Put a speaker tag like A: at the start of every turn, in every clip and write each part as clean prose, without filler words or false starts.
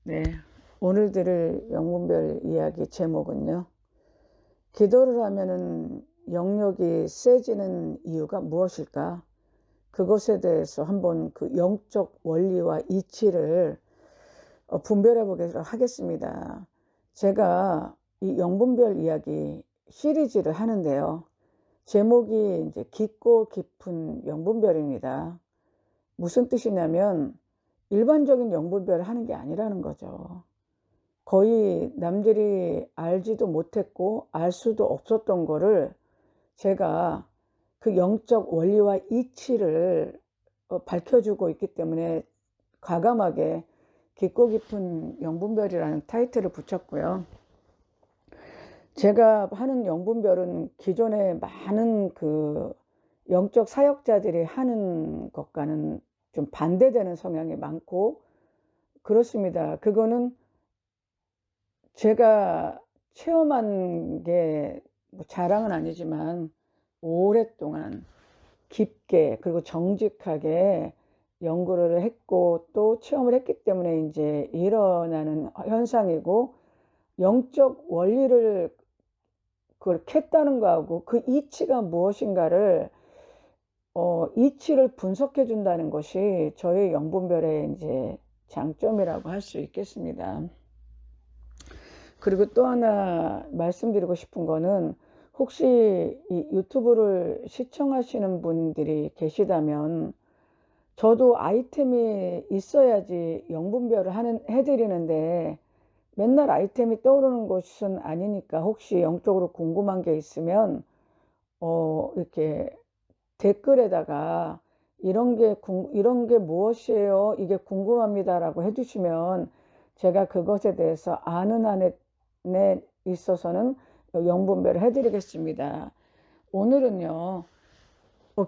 A: 네, 오늘 들을 영분별 이야기 제목은요. 기도를 하면은 영역이 세지는 이유가 무엇일까? 그것에 대해서 한번 그 영적 원리와 이치를 분별해 보도록 하겠습니다. 제가 이 영분별 이야기 시리즈를 하는데요. 제목이 이제 깊고 깊은 영분별입니다. 무슨 뜻이냐면 일반적인 영분별을 하는 게 아니라는 거죠. 거의 남들이 알지도 못했고 알 수도 없었던 거를 제가 그 영적 원리와 이치를 밝혀주고 있기 때문에 과감하게 깊고 깊은 영분별이라는 타이틀을 붙였고요. 제가 하는 영분별은 기존에 많은 그 영적 사역자들이 하는 것과는 좀 반대되는 성향이 많고 그렇습니다. 그거는 제가 체험한 게 뭐 자랑은 아니지만 오랫동안 깊게 그리고 정직하게 연구를 했고 또 체험을 했기 때문에 이제 일어나는 현상이고, 영적 원리를 그걸 캤다는 거하고 그 이치가 무엇인가를 이치를 분석해 준다는 것이 저의 영분별의 이제 장점이라고 할 수 있겠습니다. 그리고 또 하나 말씀드리고 싶은 거는, 혹시 이 유튜브를 시청하시는 분들이 계시다면 저도 아이템이 있어야지 영분별을 해드리는데 맨날 아이템이 떠오르는 것은 아니니까, 혹시 영적으로 궁금한 게 있으면 이렇게 댓글에다가 이런 게 무엇이에요? 이게 궁금합니다라고 해주시면 제가 그것에 대해서 아는 한에 있어서는 영분별을 해드리겠습니다. 오늘은요,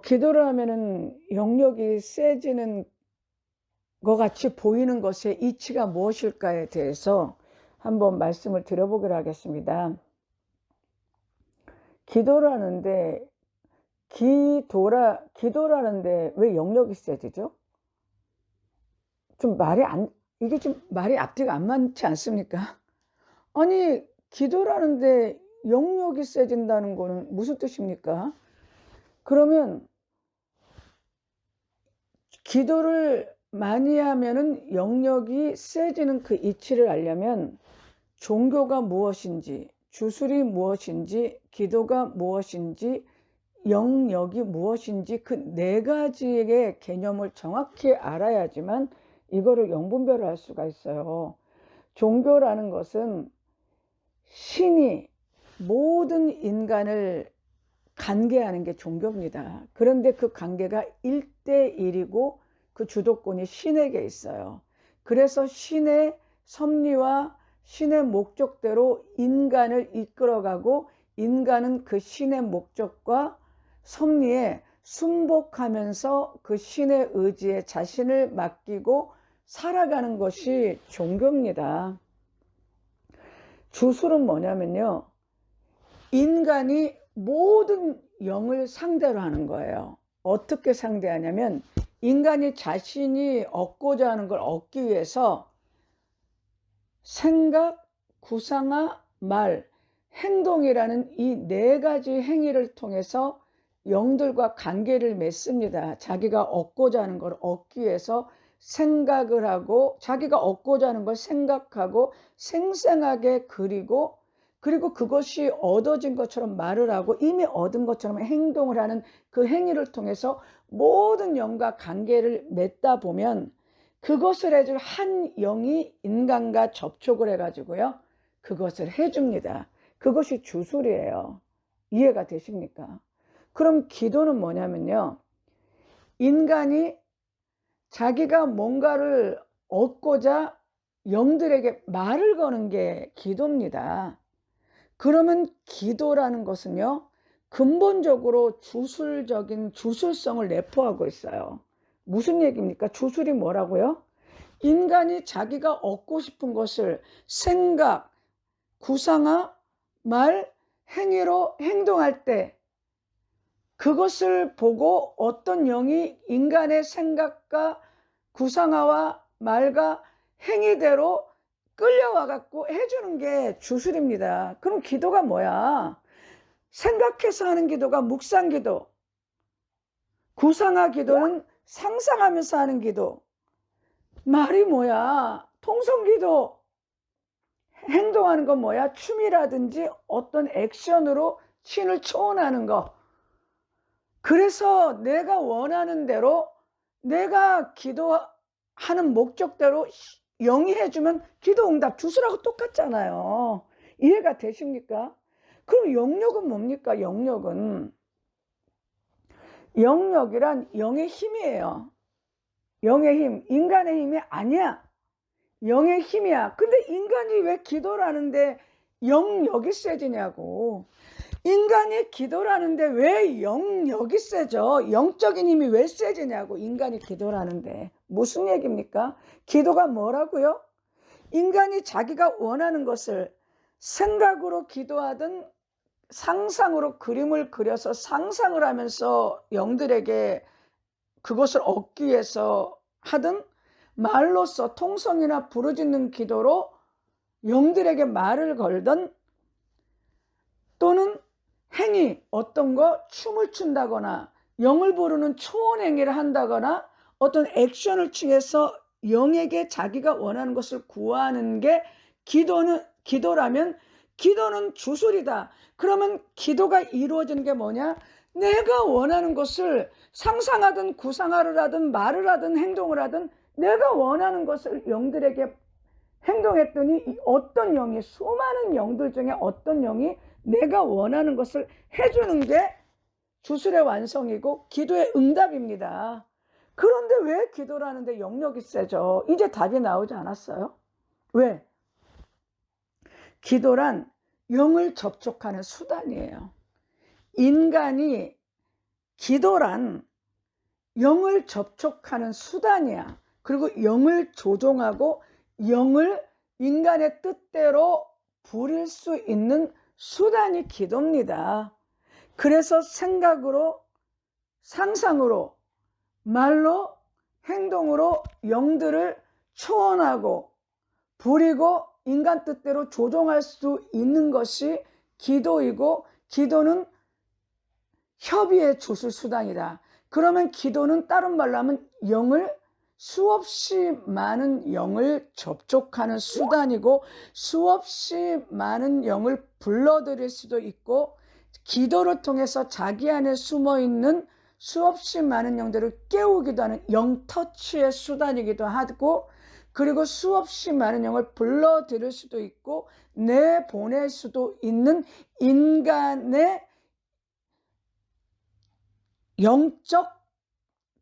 A: 기도를 하면은 영역이 세지는 것 같이 보이는 것의 이치가 무엇일까에 대해서 한번 말씀을 드려보기로 하겠습니다. 기도를 하는데 기도라는데 왜 영역이 세지죠? 이게 좀 말이 앞뒤가 안 맞지 않습니까? 아니, 기도라는데 영역이 세진다는 거는 무슨 뜻입니까? 그러면 기도를 많이 하면은 영역이 세지는 그 이치를 알려면 종교가 무엇인지, 주술이 무엇인지, 기도가 무엇인지, 영역이 무엇인지 그 네 가지의 개념을 정확히 알아야지만 이거를 영분별을 할 수가 있어요. 종교라는 것은 신이 모든 인간을 관계하는 게 종교입니다. 그런데 그 관계가 1대1이고 그 주도권이 신에게 있어요. 그래서 신의 섭리와 신의 목적대로 인간을 이끌어가고, 인간은 그 신의 목적과 섭리에 순복하면서 그 신의 의지에 자신을 맡기고 살아가는 것이 종교입니다. 주술은 뭐냐면요, 인간이 모든 영을 상대로 하는 거예요. 어떻게 상대하냐면, 인간이 자신이 얻고자 하는 걸 얻기 위해서 생각, 구상화, 말, 행동이라는 이 네 가지 행위를 통해서 영들과 관계를 맺습니다. 자기가 얻고자 하는 걸 얻기 위해서 생각을 하고, 자기가 얻고자 하는 걸 생각하고 생생하게 그리고, 그리고 그것이 얻어진 것처럼 말을 하고 이미 얻은 것처럼 행동을 하는 그 행위를 통해서 모든 영과 관계를 맺다 보면 그것을 해줄 한 영이 인간과 접촉을 해가지고요, 그것을 해줍니다. 그것이 주술이에요. 이해가 되십니까? 그럼 기도는 뭐냐면요, 인간이 자기가 뭔가를 얻고자 영들에게 말을 거는 게 기도입니다. 그러면 기도라는 것은요, 근본적으로 주술적인 주술성을 내포하고 있어요. 무슨 얘기입니까? 주술이 뭐라고요? 인간이 자기가 얻고 싶은 것을 생각, 구상화, 말, 행위로 행동할 때 그것을 보고 어떤 영이 인간의 생각과 구상화와 말과 행위대로 끌려와 갖고 해주는 게 주술입니다. 그럼 기도가 뭐야? 생각해서 하는 기도가 묵상기도, 구상화 기도는 상상하면서 하는 기도. 말이 뭐야? 통성기도, 행동하는 건 뭐야? 춤이라든지 어떤 액션으로 신을 초원하는 거. 그래서 내가 원하는 대로, 내가 기도하는 목적대로 영이 해주면 기도응답 주술하고 똑같잖아요. 이해가 되십니까? 그럼 영력은 뭡니까? 영력은 영력이란 영의 힘이에요. 영의 힘, 인간의 힘이 아니야. 영의 힘이야. 근데 인간이 왜 기도를 하는데 영력이 세지냐고. 인간이 기도를 하는데 왜 영력이 세져? 영적인 힘이 왜 세지냐고. 인간이 기도를 하는데. 무슨 얘기입니까? 기도가 뭐라고요? 인간이 자기가 원하는 것을 생각으로 기도하든 상상으로 그림을 그려서 상상을 하면서 영들에게 그것을 얻기 위해서 하든 말로써 통성이나 부르짖는 기도로 영들에게 말을 걸든 또는 행위, 어떤 거 춤을 춘다거나 영을 부르는 초원 행위를 한다거나 어떤 액션을 취해서 영에게 자기가 원하는 것을 구하는 게 기도라면 기도는 주술이다. 그러면 기도가 이루어지는 게 뭐냐? 내가 원하는 것을 상상하든 구상하를 하든 말을 하든 행동을 하든 내가 원하는 것을 영들에게 행동했더니 어떤 영이, 수많은 영들 중에 어떤 영이 내가 원하는 것을 해주는 게 주술의 완성이고 기도의 응답입니다. 그런데 왜 기도를 하는데 영역이 세죠? 이제 답이 나오지 않았어요? 왜? 기도란 영을 접촉하는 수단이에요. 인간이 기도란 영을 접촉하는 수단이야. 그리고 영을 조종하고 영을 인간의 뜻대로 부릴 수 있는 수단이 기도입니다. 그래서 생각으로, 상상으로, 말로, 행동으로 영들을 초원하고 부리고 인간 뜻대로 조종할 수 있는 것이 기도이고, 기도는 협의의 주술 수단이다. 그러면 기도는 다른 말로 하면 영을, 수없이 많은 영을 접촉하는 수단이고 수없이 많은 영을 불러들일 수도 있고 기도를 통해서 자기 안에 숨어있는 수없이 많은 영들을 깨우기도 하는 영터치의 수단이기도 하고, 그리고 수없이 많은 영을 불러들일 수도 있고 내보낼 수도 있는 인간의 영적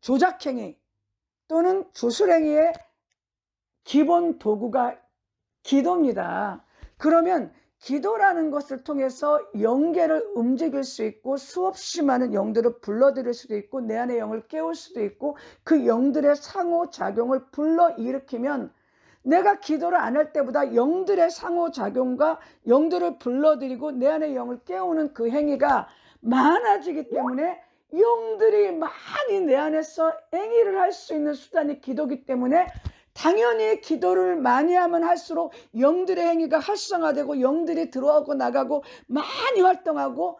A: 조작행위 또는 주술행위의 기본 도구가 기도입니다. 그러면 기도라는 것을 통해서 영계를 움직일 수 있고 수없이 많은 영들을 불러들일 수도 있고 내 안의 영을 깨울 수도 있고 그 영들의 상호작용을 불러일으키면 내가 기도를 안 할 때보다 영들의 상호작용과 영들을 불러들이고 내 안의 영을 깨우는 그 행위가 많아지기 때문에 영들이 많이 내 안에서 행위를 할 수 있는 수단이 기도이기 때문에 당연히 기도를 많이 하면 할수록 영들의 행위가 활성화되고 영들이 들어오고 나가고 많이 활동하고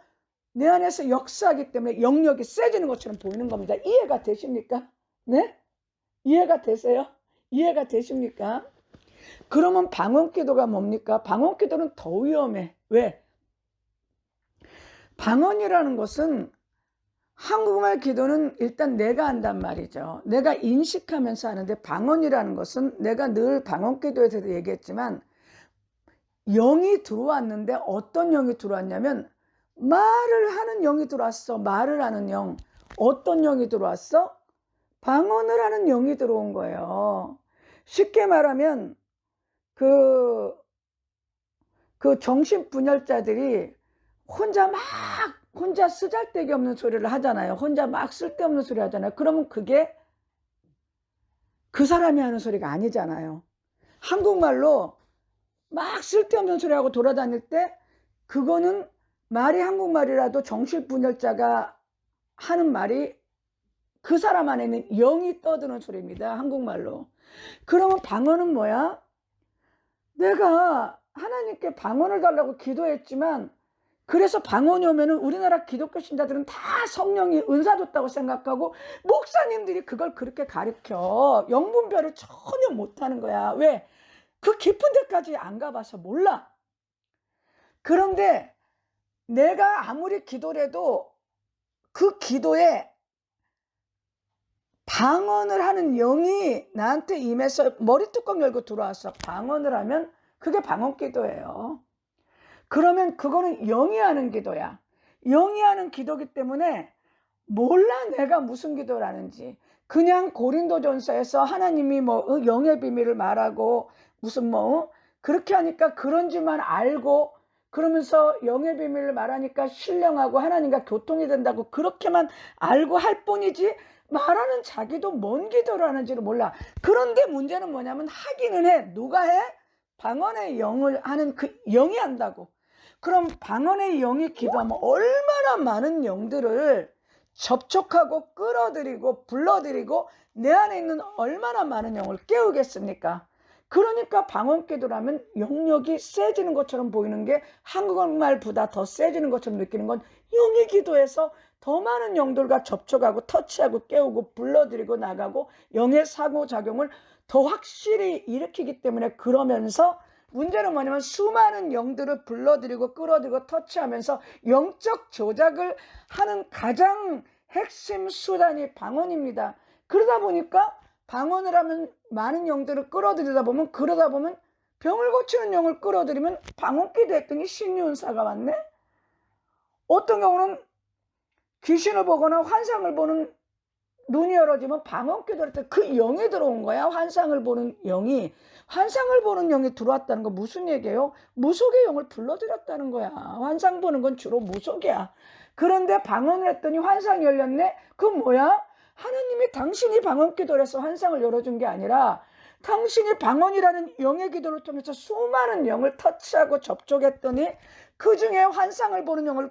A: 내 안에서 역사하기 때문에 영역이 세지는 것처럼 보이는 겁니다. 이해가 되십니까? 네? 이해가 되세요? 이해가 되십니까? 그러면 방언기도가 뭡니까? 방언기도는 더 위험해. 왜? 방언이라는 것은 한국말 기도는 일단 내가 한단 말이죠. 내가 인식하면서 하는데 방언이라는 것은 내가 늘 방언기도에서도 얘기했지만 영이 들어왔는데 어떤 영이 들어왔냐면 말을 하는 영이 들어왔어. 말을 하는 영. 어떤 영이 들어왔어? 방언을 하는 영이 들어온 거예요. 쉽게 말하면 그 정신분열자들이 혼자 쓰잘데기 없는 소리를 하잖아요. 혼자 막 쓸데없는 소리 하잖아요. 그러면 그게 그 사람이 하는 소리가 아니잖아요. 한국말로 막 쓸데없는 소리하고 돌아다닐 때 그거는 말이 한국말이라도 정신분열자가 하는 말이 그 사람 안에는 영이 떠드는 소리입니다. 한국말로. 그러면 방언은 뭐야? 내가 하나님께 방언을 달라고 기도했지만, 그래서 방언이 오면은 우리나라 기독교 신자들은 다 성령이 은사 줬다고 생각하고, 목사님들이 그걸 그렇게 가르쳐. 영분별을 전혀 못하는 거야. 왜? 그 깊은 데까지 안 가봐서 몰라. 그런데 내가 아무리 기도를 해도 그 기도에 방언을 하는 영이 나한테 임해서 머리뚜껑 열고 들어와서 방언을 하면 그게 방언 기도예요. 그러면 그거는 영이 하는 기도야. 영이 하는 기도기 때문에 몰라 내가 무슨 기도를 하는지. 그냥 고린도전서에서 하나님이 영의 비밀을 말하고 무슨 그렇게 하니까 그런 줄만 알고, 그러면서 영의 비밀을 말하니까 신령하고 하나님과 교통이 된다고 그렇게만 알고 할 뿐이지, 말하는 자기도 뭔 기도를 하는지를 몰라. 그런데 문제는 뭐냐면 하기는 해. 누가 해? 방언의 영을 하는 그 영이 한다고. 그럼 방언의 영이 기도하면 얼마나 많은 영들을 접촉하고 끌어들이고 불러들이고 내 안에 있는 얼마나 많은 영을 깨우겠습니까? 그러니까 방언 기도를 하면 영역이 세지는 것처럼 보이는 게, 한국말보다 더 세지는 것처럼 느끼는 건 영의 기도에서 더 많은 영들과 접촉하고 터치하고 깨우고 불러들이고 나가고 영의 상호작용을 더 확실히 일으키기 때문에, 그러면서 문제는 뭐냐면 수많은 영들을 불러들이고 끌어들이고 터치하면서 영적 조작을 하는 가장 핵심 수단이 방언입니다. 그러다 보니까 방언을 하면 많은 영들을 끌어들이다 보면, 그러다 보면 병을 고치는 영을 끌어들이면 방언 기도했더니 신유은사가 왔네. 어떤 경우는 귀신을 보거나 환상을 보는 눈이 열어지면 방언 기도를 할 때 그 영이 들어온 거야. 환상을 보는 영이 들어왔다는 거 무슨 얘기예요? 무속의 영을 불러들였다는 거야. 환상 보는 건 주로 무속이야. 그런데 방언을 했더니 환상이 열렸네. 그건 뭐야? 하나님이 당신이 방언 기도를 해서 환상을 열어준 게 아니라, 당신이 방언이라는 영의 기도를 통해서 수많은 영을 터치하고 접촉했더니 그 중에 환상을 보는 영을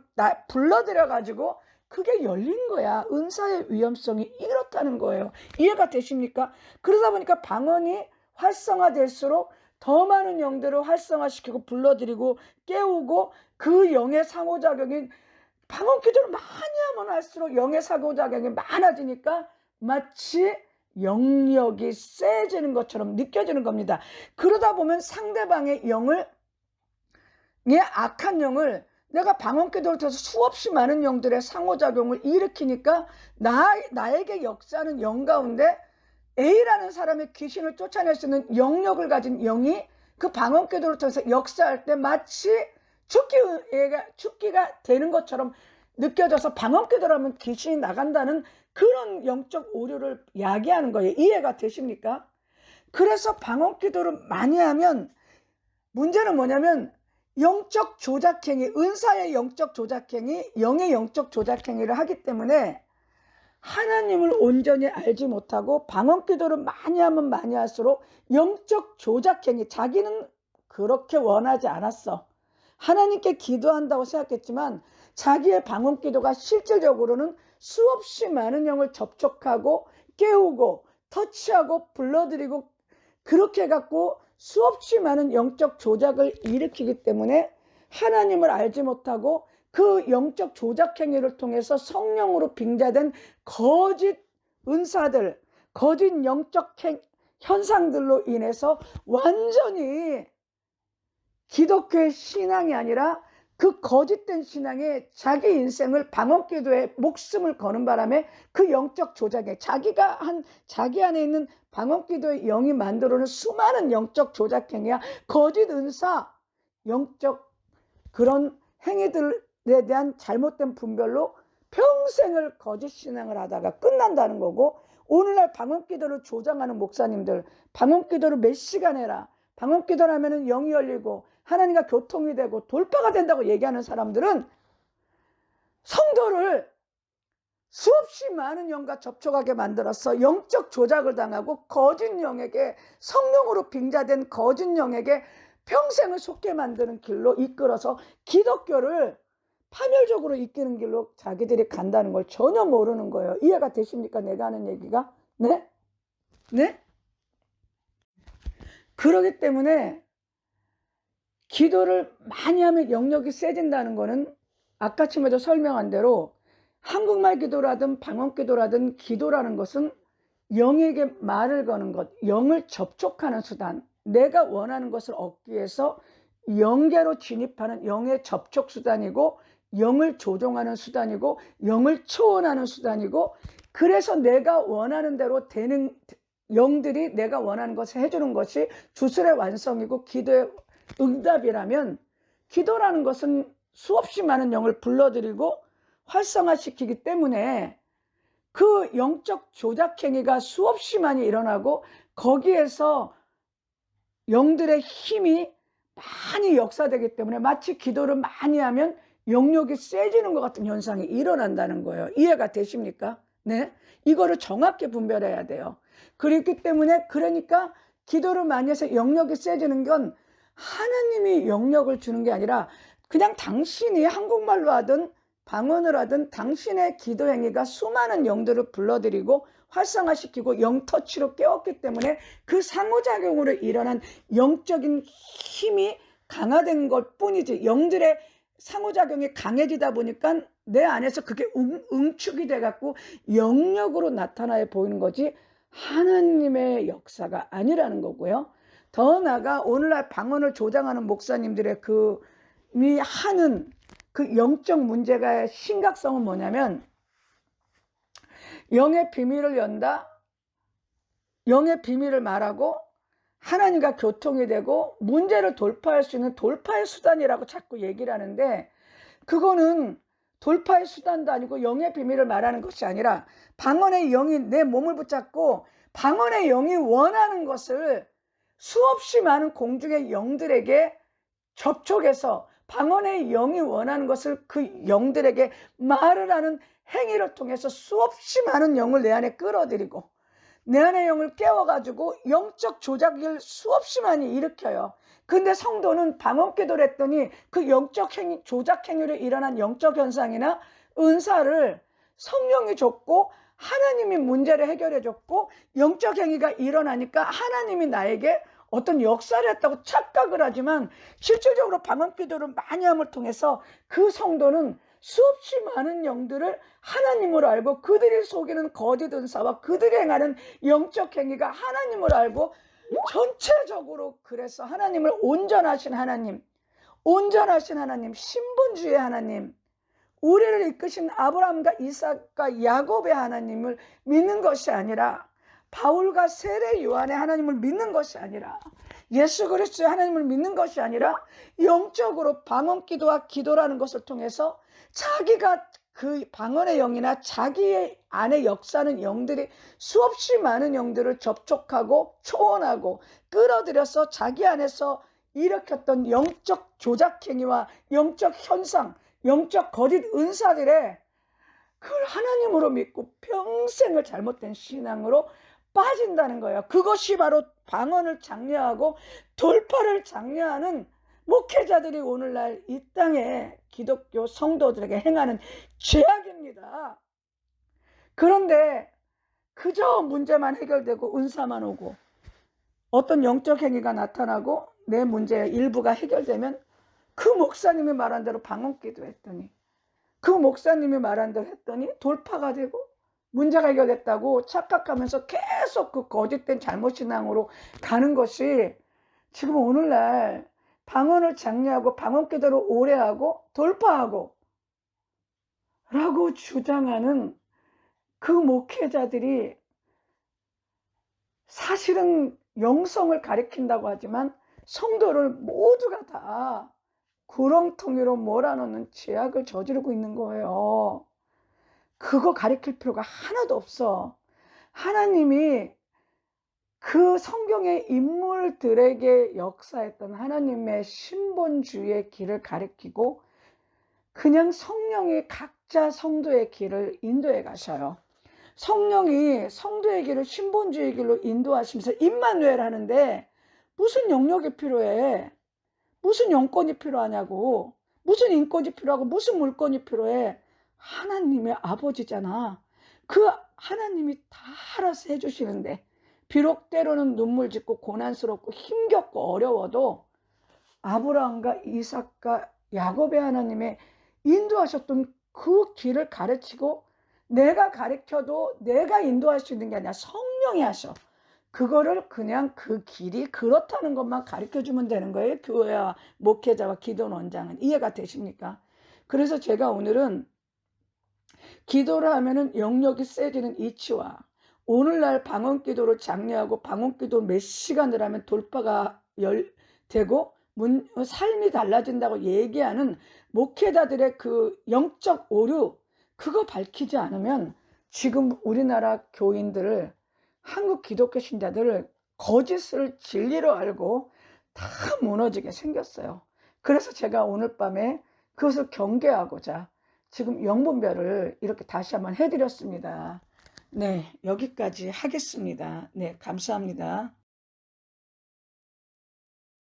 A: 불러들여 가지고 그게 열린 거야. 은사의 위험성이 이렇다는 거예요. 이해가 되십니까? 그러다 보니까 방언이 활성화될수록 더 많은 영들을 활성화시키고 불러들이고 깨우고, 그 영의 상호작용이 방언 기도를 많이 하면 할수록 영의 상호작용이 많아지니까 마치 영역이 세지는 것처럼 느껴지는 겁니다. 그러다 보면 상대방의 영을, 악한 영을 내가 방언 기도를 통해서 수없이 많은 영들의 상호작용을 일으키니까 나에게 역사하는 영 가운데 A라는 사람의 귀신을 쫓아낼 수 있는 영역을 가진 영이 그 방언 기도를 통해서 역사할 때 마치 죽기가 되는 것처럼 느껴져서 방언 기도를 하면 귀신이 나간다는 그런 영적 오류를 야기하는 거예요. 이해가 되십니까? 그래서 방언 기도를 많이 하면 문제는 뭐냐면 영적 조작행위, 은사의 영적 조작행위, 영의 영적 조작행위를 하기 때문에 하나님을 온전히 알지 못하고 방언 기도를 많이 하면 많이 할수록 영적 조작행위, 자기는 그렇게 원하지 않았어. 하나님께 기도한다고 생각했지만 자기의 방언 기도가 실질적으로는 수없이 많은 영을 접촉하고 깨우고 터치하고 불러들이고 그렇게 해갖고 수없이 많은 영적 조작을 일으키기 때문에 하나님을 알지 못하고 그 영적 조작 행위를 통해서 성령으로 빙자된 거짓 은사들, 거짓 영적 현상들로 인해서 완전히 기독교의 신앙이 아니라 그 거짓된 신앙에 자기 인생을 방언 기도에 목숨을 거는 바람에 그 영적 조작에 자기 안에 있는 방언 기도의 영이 만들어낸 수많은 영적 조작 행위야, 거짓 은사, 영적 그런 행위들에 대한 잘못된 분별로 평생을 거짓 신앙을 하다가 끝난다는 거고, 오늘날 방언 기도를 조장하는 목사님들, 방언 기도를 몇 시간 해라, 방언 기도를 하면은 영이 열리고 하나님과 교통이 되고 돌파가 된다고 얘기하는 사람들은 성도를 수없이 많은 영과 접촉하게 만들어서 영적 조작을 당하고 거짓 영에게, 성령으로 빙자된 거짓 영에게 평생을 속게 만드는 길로 이끌어서 기독교를 파멸적으로 이끄는 길로 자기들이 간다는 걸 전혀 모르는 거예요. 이해가 되십니까? 내가 하는 얘기가? 네? 네? 그러기 때문에 기도를 많이 하면 영역이 세진다는 거는 아까 처음에도 설명한 대로 한국말 기도라든 방언 기도라든 기도라는 것은 영에게 말을 거는 것, 영을 접촉하는 수단, 내가 원하는 것을 얻기 위해서 영계로 진입하는 영의 접촉 수단이고, 영을 조종하는 수단이고, 영을 초원하는 수단이고, 그래서 내가 원하는 대로 되는 영들이 내가 원하는 것을 해주는 것이 주술의 완성이고 기도의 응답이라면, 기도라는 것은 수없이 많은 영을 불러들이고 활성화시키기 때문에 그 영적 조작행위가 수없이 많이 일어나고, 거기에서 영들의 힘이 많이 역사되기 때문에 마치 기도를 많이 하면 영역이 세지는 것 같은 현상이 일어난다는 거예요. 이해가 되십니까? 네, 이거를 정확히 분별해야 돼요. 그렇기 때문에, 그러니까 기도를 많이 해서 영역이 세지는 건 하나님이 영역을 주는 게 아니라 그냥 당신이 한국말로 하든 방언을 하든 당신의 기도 행위가 수많은 영들을 불러들이고 활성화시키고 영터치로 깨웠기 때문에 그 상호작용으로 일어난 영적인 힘이 강화된 것 뿐이지, 영들의 상호작용이 강해지다 보니까 내 안에서 그게 응축이 돼갖고 영역으로 나타나 보이는 거지 하나님의 역사가 아니라는 거고요. 더 나아가 오늘날 방언을 조장하는 목사님들의 이 하는 그 영적 문제가 심각성은 뭐냐면, 영의 비밀을 연다, 영의 비밀을 말하고 하나님과 교통이 되고 문제를 돌파할 수 있는 돌파의 수단이라고 자꾸 얘기를 하는데, 그거는 돌파의 수단도 아니고 영의 비밀을 말하는 것이 아니라 방언의 영이 내 몸을 붙잡고 방언의 영이 원하는 것을 수없이 많은 공중의 영들에게 접촉해서 방언의 영이 원하는 것을 그 영들에게 말을 하는 행위를 통해서 수없이 많은 영을 내 안에 끌어들이고 내 안의 영을 깨워가지고 영적 조작을 수없이 많이 일으켜요. 근데 성도는 방언 기도를 했더니 그 영적 행위, 조작 행위로 일어난 영적 현상이나 은사를 성령이 줬고 하나님이 문제를 해결해 줬고, 영적 행위가 일어나니까 하나님이 나에게 어떤 역사를 했다고 착각을 하지만, 실질적으로 방언 기도를 많이 함을 통해서 그 성도는 수없이 많은 영들을 하나님으로 알고, 그들이 속이는 거짓 은사와 그들이 행하는 영적 행위가 하나님을 알고, 전체적으로 그래서 하나님을 온전하신 하나님, 신분주의 하나님, 우리를 이끄신 아브라함과 이삭과 야곱의 하나님을 믿는 것이 아니라, 바울과 세례 요한의 하나님을 믿는 것이 아니라, 예수 그리스도의 하나님을 믿는 것이 아니라 영적으로 방언 기도와 기도라는 것을 통해서 자기가 그 방언의 영이나 자기의 안에 역사하는 영들이 수없이 많은 영들을 접촉하고 초원하고 끌어들여서 자기 안에서 일으켰던 영적 조작행위와 영적 현상, 영적 거짓 은사들에 그걸 하나님으로 믿고 평생을 잘못된 신앙으로 빠진다는 거예요. 그것이 바로 방언을 장려하고 돌파를 장려하는 목회자들이 오늘날 이 땅에 기독교 성도들에게 행하는 죄악입니다. 그런데 그저 문제만 해결되고 은사만 오고 어떤 영적 행위가 나타나고 내 문제의 일부가 해결되면 그 목사님이 말한 대로 방언 기도했더니, 그 목사님이 말한 대로 했더니 돌파가 되고 문제가 해결됐다고 착각하면서 계속 그 거짓된 잘못신앙으로 가는 것이 지금 오늘날 방언을 장려하고 방언 기도를 오래 하고 돌파하고 라고 주장하는 그 목회자들이 사실은 영성을 가리킨다고 하지만 성도를 모두가 다 구렁텅이로 몰아넣는 죄악을 저지르고 있는 거예요. 그거 가리킬 필요가 하나도 없어. 하나님이 그 성경의 인물들에게 역사했던 하나님의 신본주의의 길을 가리키고 그냥 성령이 각자 성도의 길을 인도해 가셔요. 성령이 성도의 길을 신본주의 길로 인도하시면서 임마누엘 하는데 무슨 영역이 필요해? 무슨 영권이 필요하냐고, 무슨 인권이 필요하고 무슨 물권이 필요해? 하나님의 아버지잖아. 그 하나님이 다 알아서 해주시는데, 비록 때로는 눈물 짓고 고난스럽고 힘겹고 어려워도 아브라함과 이삭과 야곱의 하나님의 인도하셨던 그 길을 가르치고, 내가 가르쳐도 내가 인도할 수 있는 게 아니라 성령이 하셔. 그거를 그냥 그 길이 그렇다는 것만 가르쳐주면 되는 거예요. 교회와 목회자와 기도 원장은. 이해가 되십니까? 그래서 제가 오늘은 기도를 하면은 영역이 세지는 이치와, 오늘날 방언기도로 장려하고 방언기도 몇 시간을 하면 돌파가 되고 삶이 달라진다고 얘기하는 목회자들의 그 영적 오류, 그거 밝히지 않으면 지금 우리나라 교인들을, 한국 기독교 신자들을 거짓을 진리로 알고 다 무너지게 생겼어요. 그래서 제가 오늘 밤에 그것을 경계하고자 지금 영분별을 이렇게 다시 한번 해드렸습니다. 네, 여기까지 하겠습니다. 네, 감사합니다.